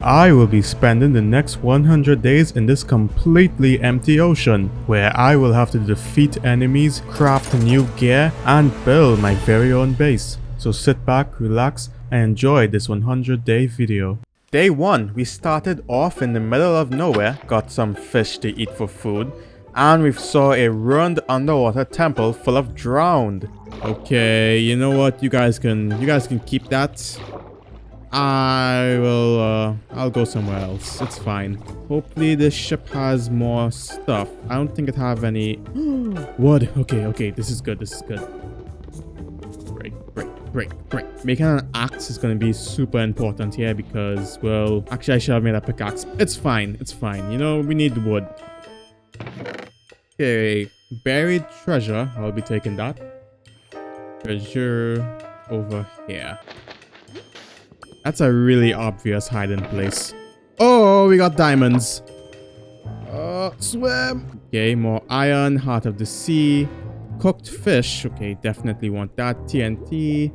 I will be spending the next 100 days in this completely empty ocean, where I will have to defeat enemies, craft new gear, and build my very own base. So sit back, relax, and enjoy this 100-day video. Day 1, we started off in the middle of nowhere, got some fish to eat for food, and we saw a ruined underwater temple full of drowned. Okay, you know what? You guys can keep that. I'll go somewhere else. It's fine. Hopefully this ship has more stuff. I don't think it have any wood. Okay, this is good. Break. Making an axe is gonna be super important here because, well, actually I should have made a pickaxe. It's fine. You know, we need wood. Okay, buried treasure. I'll be taking that. Treasure over here. That's a really obvious hiding place. Oh, we got diamonds. Swim. Okay, more iron, heart of the sea, cooked fish. Okay, definitely want that. TNT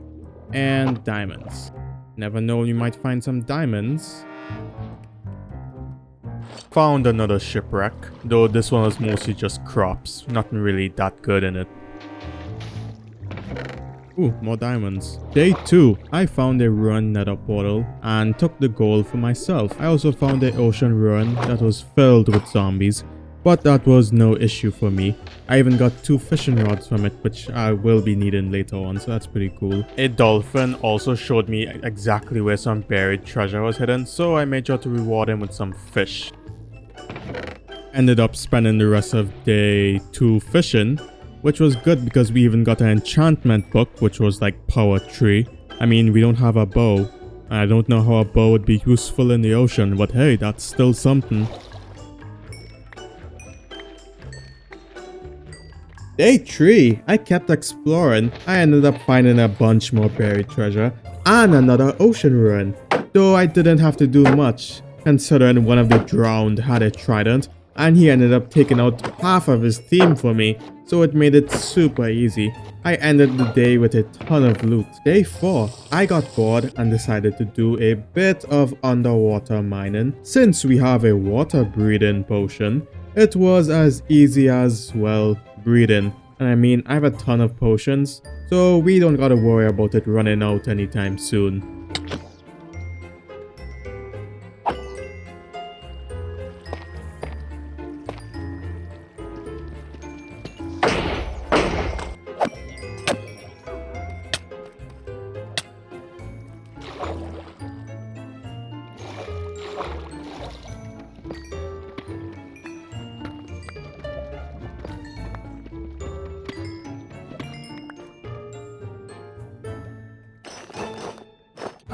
and diamonds. Never know, you might find some diamonds. Found another shipwreck, though this one was mostly just crops. Nothing really that good in it. Ooh, more diamonds. Day 2, I found a ruined nether portal and took the gold for myself. I also found an ocean ruin that was filled with zombies, but that was no issue for me. I even got 2 fishing rods from it, which I will be needing later on, so that's pretty cool. A dolphin also showed me exactly where some buried treasure was hidden, so I made sure to reward him with some fish. Ended up spending the rest of day 2 fishing, which was good because we even got an enchantment book, which was like power 3. I mean, we don't have a bow. I don't know how a bow would be useful in the ocean, but hey, that's still something. Day 3, I kept exploring. I ended up finding a bunch more buried treasure and another ocean ruin. Though I didn't have to do much, considering one of the drowned had a trident, and he ended up taking out half of his team for me, so it made it super easy. I ended the day with a ton of loot. Day 4, I got bored and decided to do a bit of underwater mining. Since we have a water breathing potion, it was as easy as, well, breathing. And I mean, I have a ton of potions, so we don't gotta worry about it running out anytime soon.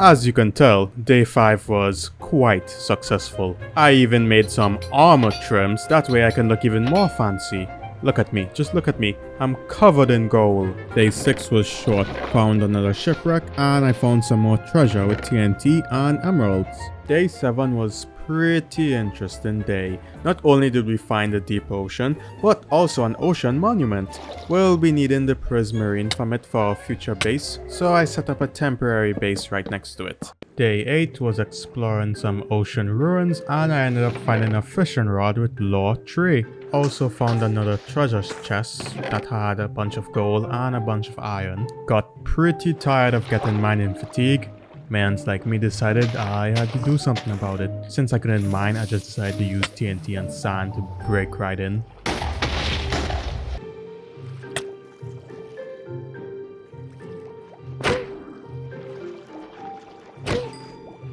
As you can tell, day 5 was quite successful. I even made some armor trims, that way I can look even more fancy. Look at me, just look at me, I'm covered in gold. Day 6 was short, found another shipwreck, and I found some more treasure with TNT and emeralds. Day 7 was pretty interesting day. Not only did we find the deep ocean, but also an ocean monument. We'll be needing the prismarine from it for our future base, so I set up a temporary base right next to it. Day 8 was exploring some ocean ruins, and I ended up finding a fishing rod with lore 3. Also found another treasure chest that had a bunch of gold and a bunch of iron. Got pretty tired of getting mining fatigue. Mans like me decided I had to do something about it. Since I couldn't mine, I just decided to use TNT and sand to break right in.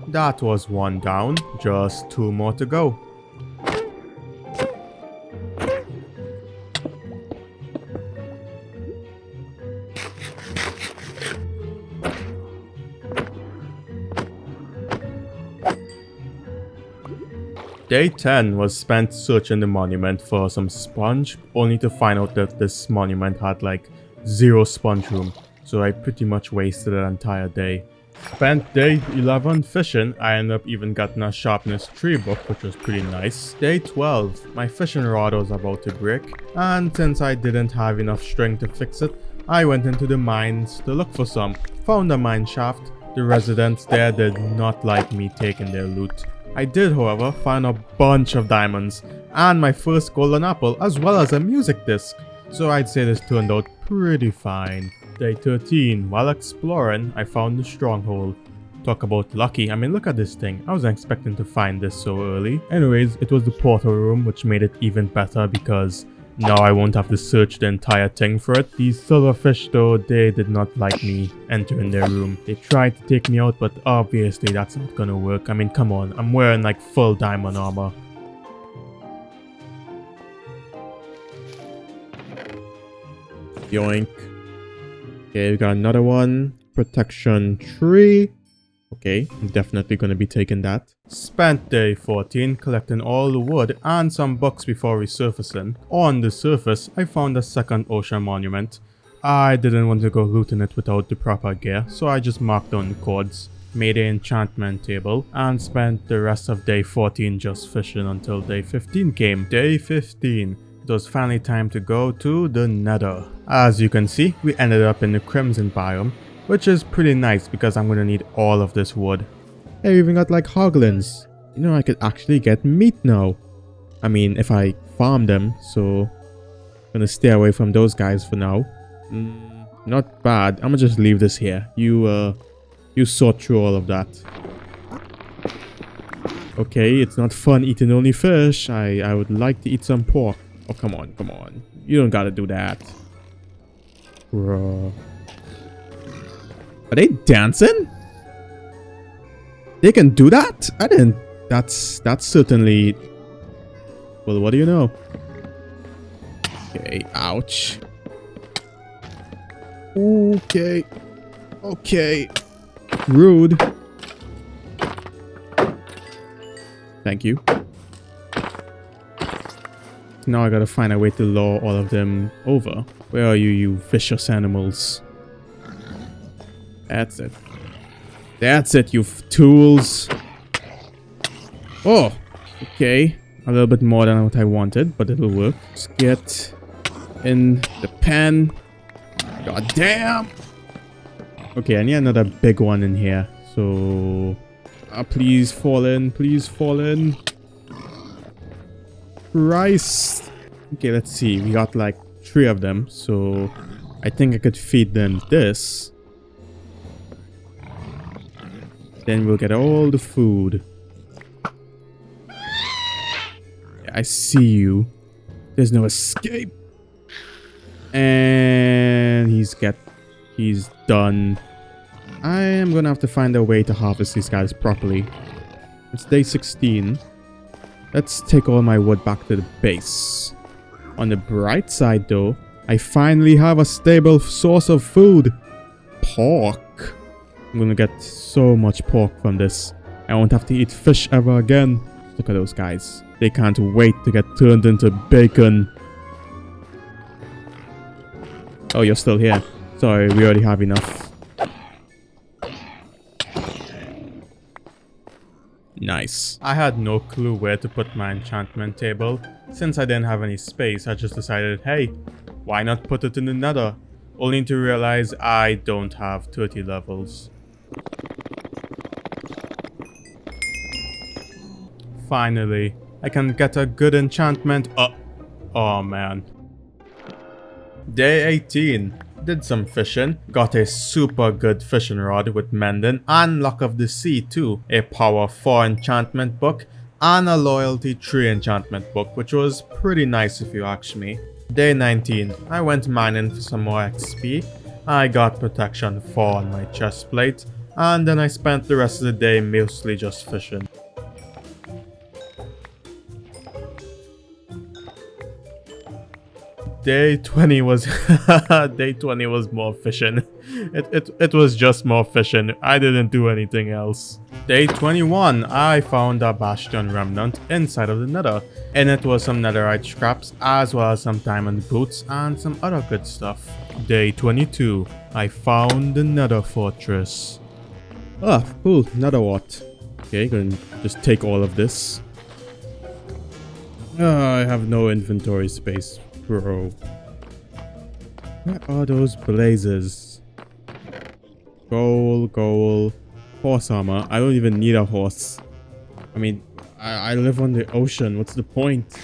That was 1 down, just 2 more to go. Day 10 was spent searching the monument for some sponge, only to find out that this monument had like 0 sponge room, so I pretty much wasted an entire day. Spent day 11 fishing. I ended up even getting a sharpness 3 book, which was pretty nice. Day 12, my fishing rod was about to break, and since I didn't have enough string to fix it, I went into the mines to look for some. Found a mine shaft. The residents there did not like me taking their loot. I did, however, find a bunch of diamonds and my first golden apple as well as a music disc. So I'd say this turned out pretty fine. Day 13, while exploring, I found the stronghold. Talk about lucky, I mean look at this thing, I wasn't expecting to find this so early. Anyways, it was the portal room which made it even better because now I won't have to search the entire thing for it. These silverfish though, they did not like me entering their room. They tried to take me out, but obviously that's not gonna work. I mean come on, I'm wearing like full diamond armor. Yoink. Okay, we got another one. Protection 3. Okay, I'm definitely going to be taking that. Spent day 14 collecting all the wood and some books before resurfacing. On the surface, I found a second ocean monument. I didn't want to go looting it without the proper gear, so I just marked down the codes, made an enchantment table, and spent the rest of day 14 just fishing until day 15 came. Day 15. It was finally time to go to the Nether. As you can see, we ended up in the Crimson biome, which is pretty nice because I'm gonna need all of this wood. Hey, we even got like hoglins. You know, I could actually get meat now. I mean, if I farm them, so I'm gonna stay away from those guys for now. Not bad. I'm gonna just leave this here. You sort through all of that. Okay, it's not fun eating only fish. I would like to eat some pork. Oh, come on, come on. You don't gotta do that. Bruh. Are they dancing? They can do that? I didn't. That's certainly... Well, what do you know? Okay, ouch. Okay. Okay. Rude. Thank you. Now I gotta find a way to lure all of them over. Where are you, you vicious animals? That's it. That's it, you tools. Oh, okay. A little bit more than what I wanted, but it'll work. Let's get in the pen. God damn. Okay, I need another big one in here. So, please fall in. Please fall in. Christ. Okay, let's see. We got like 3 of them. So, I think I could feed them this. Then we'll get all the food. Yeah, I see you. There's no escape. And he's done. I am gonna have to find a way to harvest these guys properly. It's day 16. Let's take all my wood back to the base. On the bright side though, I finally have a stable source of food. Pork. I'm gonna get so much pork from this. I won't have to eat fish ever again. Look at those guys. They can't wait to get turned into bacon. Oh, you're still here. Sorry, we already have enough. Nice. I had no clue where to put my enchantment table. Since I didn't have any space, I just decided, hey, why not put it in the Nether? Only to realize I don't have 30 levels. Finally, I can get a good enchantment. Oh man. Day 18. Did some fishing. Got a super good fishing rod with mending and luck of the sea too. A power 4 enchantment book and a loyalty 3 enchantment book, which was pretty nice if you ask me. Day 19. I went mining for some more XP. I got protection 4 on my chest plate. And then I spent the rest of the day mostly just fishing. Day 20 was day 20 was more fishing. It was just more fishing. I didn't do anything else. Day 21, I found a bastion remnant inside of the Nether, and it was some netherite scraps as well as some diamond boots and some other good stuff. Day 22, I found the Nether fortress. Ah, cool, Nether what? Okay, gonna just take all of this. I have no inventory space. Bro. Where are those blazes? Goal. Horse armor. I don't even need a horse. I mean, I live on the ocean. What's the point?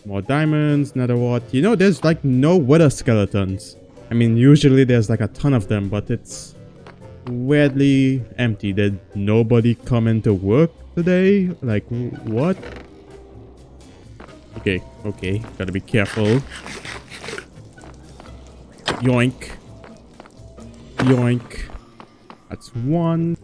More diamonds, another what? You know, there's like no wither skeletons. I mean, usually there's like a ton of them, but it's weirdly empty. Did nobody come into work today? Like, what? Okay, okay. Gotta be careful. Yoink. Yoink. That's one.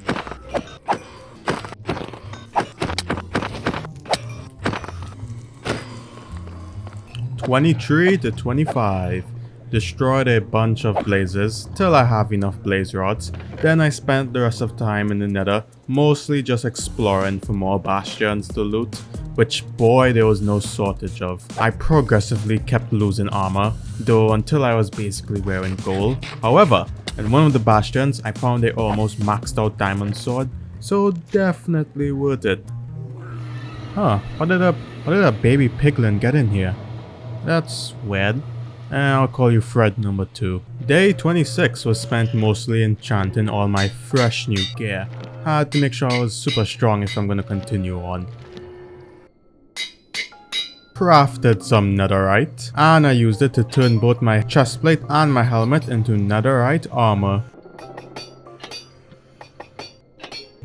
23 to 25. Destroyed a bunch of blazes till I have enough blaze rods. Then I spent the rest of time in the nether, mostly just exploring for more bastions to loot, which boy there was no shortage of. I progressively kept losing armor, though until I was basically wearing gold. However, in one of the bastions I found a almost maxed out diamond sword, so definitely worth it. Huh, how did a baby piglin get in here? That's weird. I'll call you Fred number 2. Day 26 was spent mostly enchanting all my fresh new gear. Had to make sure I was super strong if I'm gonna continue on. Crafted some netherite, and I used it to turn both my chestplate and my helmet into netherite armor.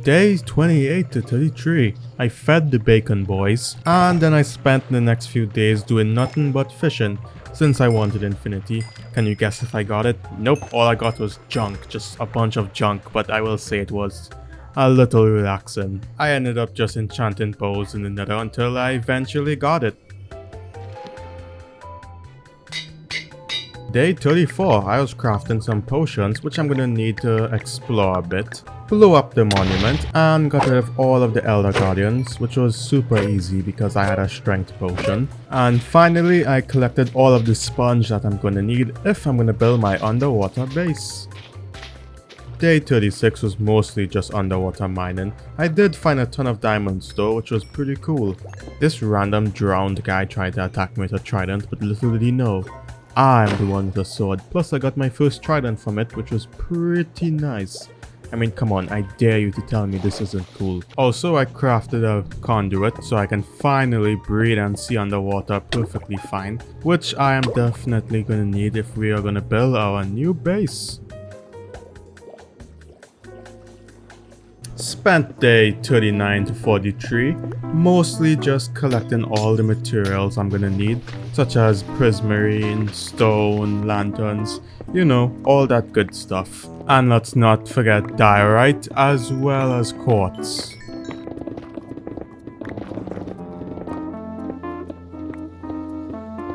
Days 28 to 33, I fed the bacon boys, and then I spent the next few days doing nothing but fishing, since I wanted infinity. Can you guess if I got it? Nope, all I got was junk, just a bunch of junk, but I will say it was a little relaxing. I ended up just enchanting bows in the nether until I eventually got it. Day 34, I was crafting some potions which I'm gonna need to explore a bit. Blew up the monument and got rid of all of the Elder Guardians, which was super easy because I had a strength potion. And finally, I collected all of the sponge that I'm gonna need if I'm gonna build my underwater base. Day 36 was mostly just underwater mining. I did find a ton of diamonds though, which was pretty cool. This random drowned guy tried to attack me with a trident, but little did he know, I'm the one with the sword. Plus I got my first trident from it, which was pretty nice. I mean, come on, I dare you to tell me this isn't cool. Also, I crafted a conduit so I can finally breathe and see underwater perfectly fine, which I am definitely gonna need if we are gonna build our new base. Spent day 39 to 43, mostly just collecting all the materials I'm gonna need, such as prismarine, stone, lanterns, you know, all that good stuff. And let's not forget diorite as well as quartz.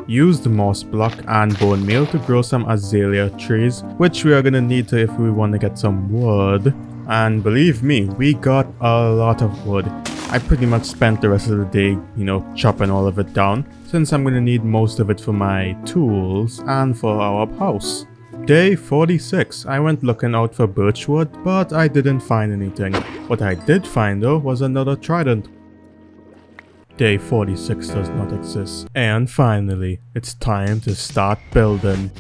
Used moss block and bone meal to grow some azalea trees, which we are gonna need to if we want to get some wood. And believe me, we got a lot of wood. I pretty much spent the rest of the day, you know, chopping all of it down, since I'm gonna need most of it for my tools and for our house. Day 46, I went looking out for birchwood, but I didn't find anything. What I did find though was another trident. Day 46 does not exist. And finally, it's time to start building.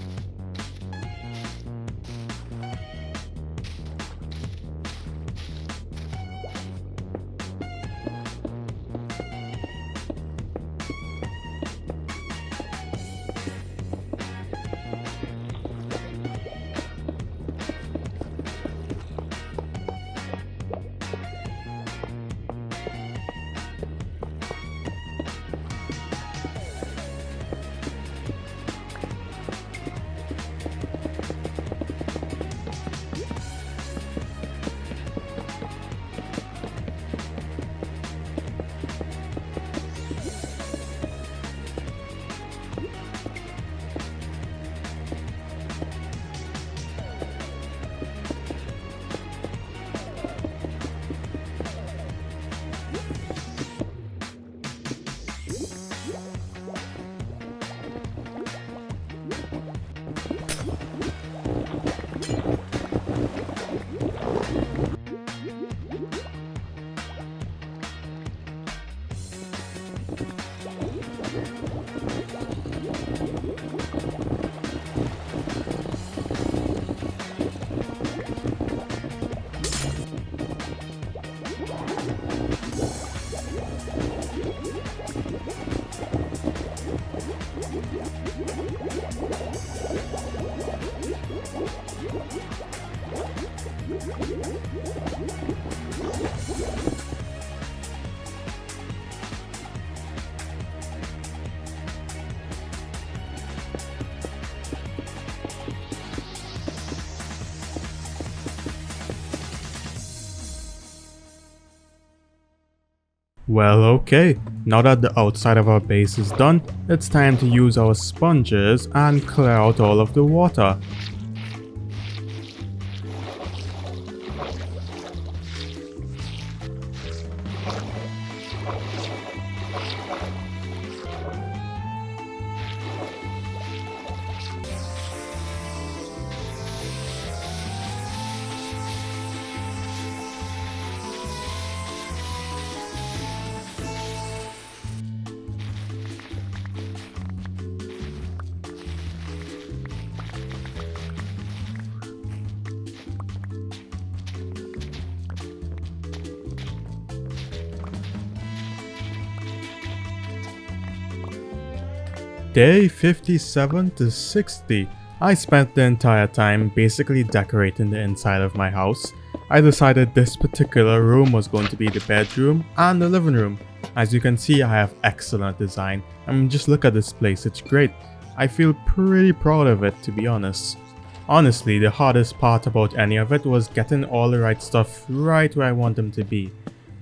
Well, okay. Now that the outside of our base is done, it's time to use our sponges and clear out all of the water. Day 57 to 60. I spent the entire time basically decorating the inside of my house. I decided this particular room was going to be the bedroom and the living room. As you can see, I have excellent design. I mean, just look at this place, it's great. I feel pretty proud of it, to be honest. Honestly, the hardest part about any of it was getting all the right stuff right where I want them to be.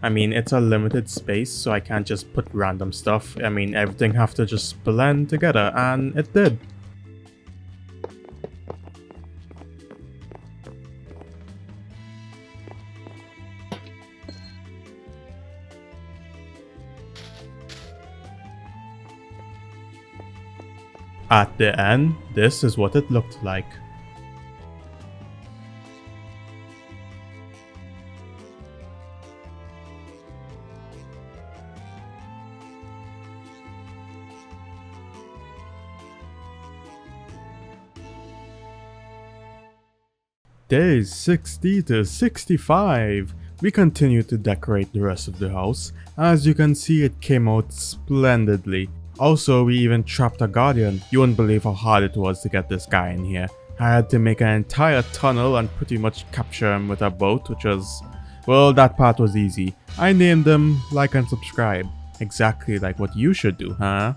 I mean, it's a limited space, so I can't just put random stuff. I mean, everything have to just blend together, and it did. At the end, this is what it looked like. Days 60 to 65. We continued to decorate the rest of the house. As you can see, it came out splendidly. Also, we even trapped a guardian. You wouldn't believe how hard it was to get this guy in here. I had to make an entire tunnel and pretty much capture him with a boat, which was... well, that part was easy. I named him like and subscribe. Exactly like what you should do, huh?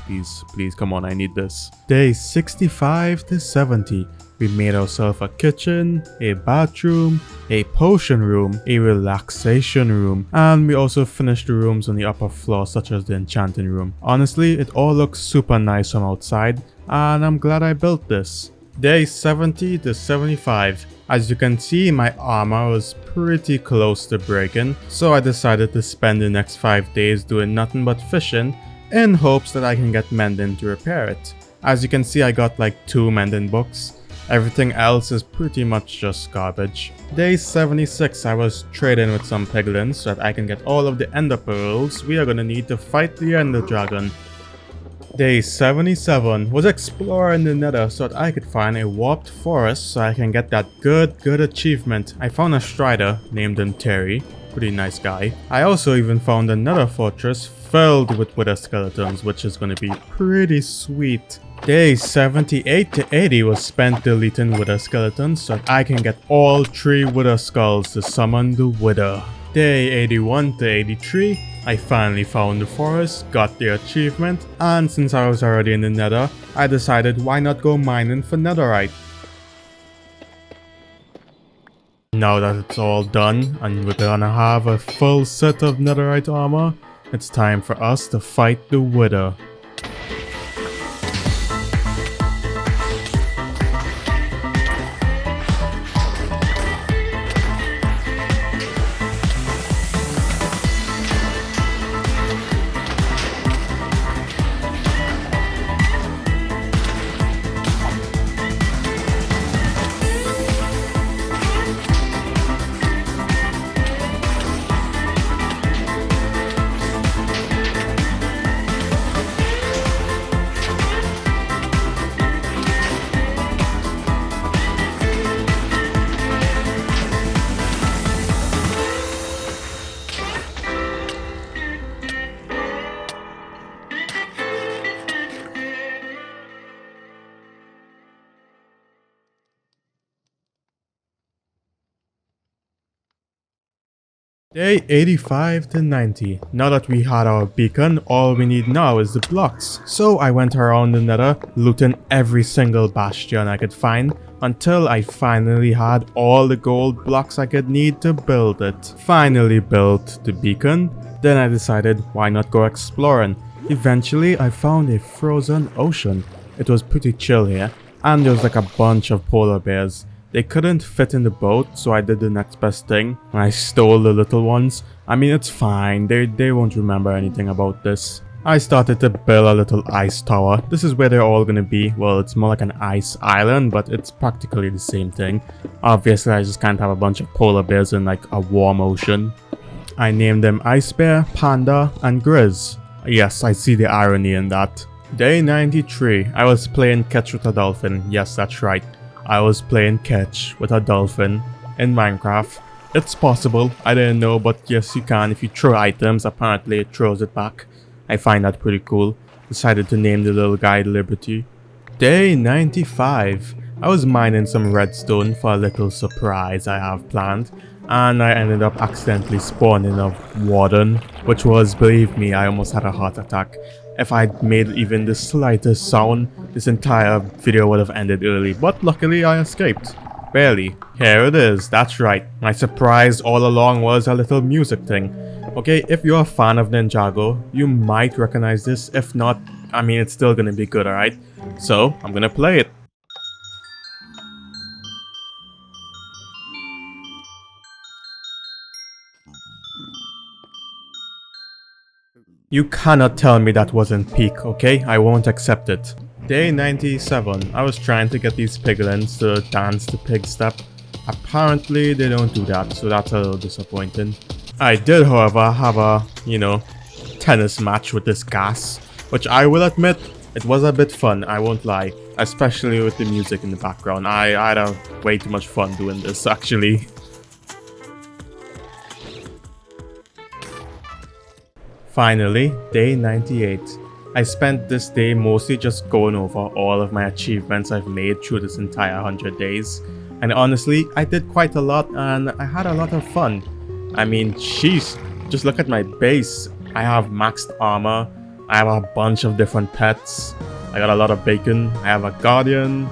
Please, come on, I need this. Day 65 to 70. We made ourselves a kitchen, a bathroom, a potion room, a relaxation room, and we also finished the rooms on the upper floor such as the enchanting room. Honestly, it all looks super nice from outside, and I'm glad I built this. Day 70 to 75. As you can see, my armor was pretty close to breaking, so I decided to spend the next 5 days doing nothing but fishing in hopes that I can get mending to repair it. As you can see, I got like 2 mending books. Everything else is pretty much just garbage. Day 76, I was trading with some piglins so that I can get all of the ender pearls we are gonna need to fight the ender dragon. Day 77 was exploring the nether so that I could find a warped forest so I can get that good achievement. I found a strider named him Terry, pretty nice guy. I also even found another fortress filled with wither skeletons, which is gonna be pretty sweet. Day 78 to 80 was spent deleting wither skeletons so that I can get all 3 wither skulls to summon the wither. Day 81 to 83, I finally found the forest, got the achievement, and since I was already in the nether, I decided why not go mining for netherite. Now that it's all done and we're gonna have a full set of netherite armor, it's time for us to fight the wither. Day 85 to 90. Now that we had our beacon, all we need now is the blocks. So I went around the nether, looting every single bastion I could find, until I finally had all the gold blocks I could need to build it. Finally built the beacon, then I decided why not go exploring. Eventually I found a frozen ocean. It was pretty chill here, and there was like a bunch of polar bears. They couldn't fit in the boat, so I did the next best thing. I stole the little ones. I mean, it's fine. They won't remember anything about this. I started to build a little ice tower. This is where they're all gonna be. Well, it's more like an ice island, but it's practically the same thing. Obviously, I just can't have a bunch of polar bears in like a warm ocean. I named them Ice Bear, Panda, and Grizz. Yes, I see the irony in that. Day 93. I was playing catch with a dolphin. Yes, that's right. I was playing catch with a dolphin in Minecraft. It's possible, I didn't know, but yes you can. If you throw items, apparently it throws it back. I find that pretty cool. Decided to name the little guy Liberty. Day 95. I was mining some redstone for a little surprise I have planned, and I ended up accidentally spawning a warden, which was, believe me, I almost had a heart attack. If I'd made even the slightest sound, this entire video would have ended early, but luckily I escaped. Barely. Here it is, that's right. My surprise all along was a little music thing. Okay, if you're a fan of Ninjago, you might recognize this. If not, I mean, it's still gonna be good, alright? So, I'm gonna play it. You cannot tell me that wasn't peak, okay? I won't accept it. Day 97. I was trying to get these piglins to dance to pig step. Apparently they don't do that, so that's a little disappointing. I did, however, have a, tennis match with this gas, which I will admit, it was a bit fun, I won't lie. Especially with the music in the background. I had way too much fun doing this, actually. Finally, day 98. I spent this day mostly just going over all of my achievements I've made through this entire 100 days. And honestly, I did quite a lot and I had a lot of fun. I mean, jeez, just look at my base. I have maxed armor, I have a bunch of different pets, I got a lot of bacon, I have a guardian,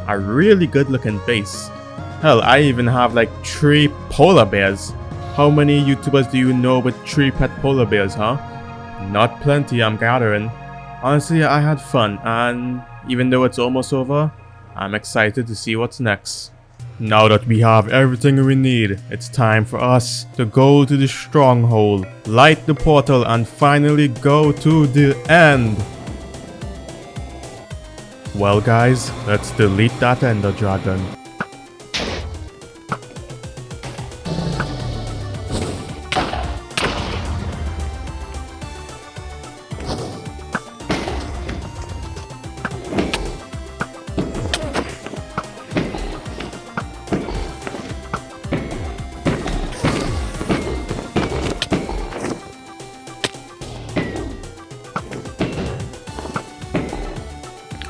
a really good looking base. Hell, I even have like 3 polar bears. How many YouTubers do you know with 3 pet polar bears, huh? Not plenty, I'm gathering. Honestly, I had fun, and even though it's almost over, I'm excited to see what's next. Now that we have everything we need, it's time for us to go to the stronghold, light the portal, and finally go to the end. Well guys, let's delete that ender dragon.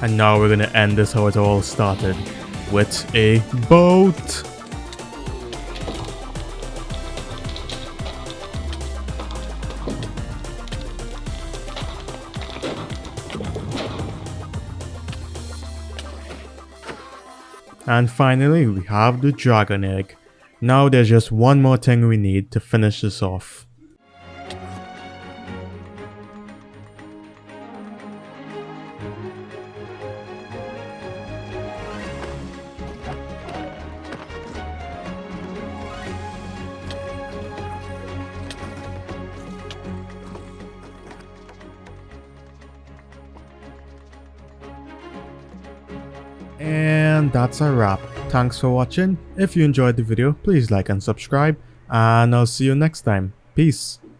And now we're gonna end this how it all started, with a boat. And finally, we have the dragon egg. Now there's just one more thing we need to finish this off. And that's a wrap. Thanks for watching. If you enjoyed the video, please like and subscribe, and I'll see you next time. Peace.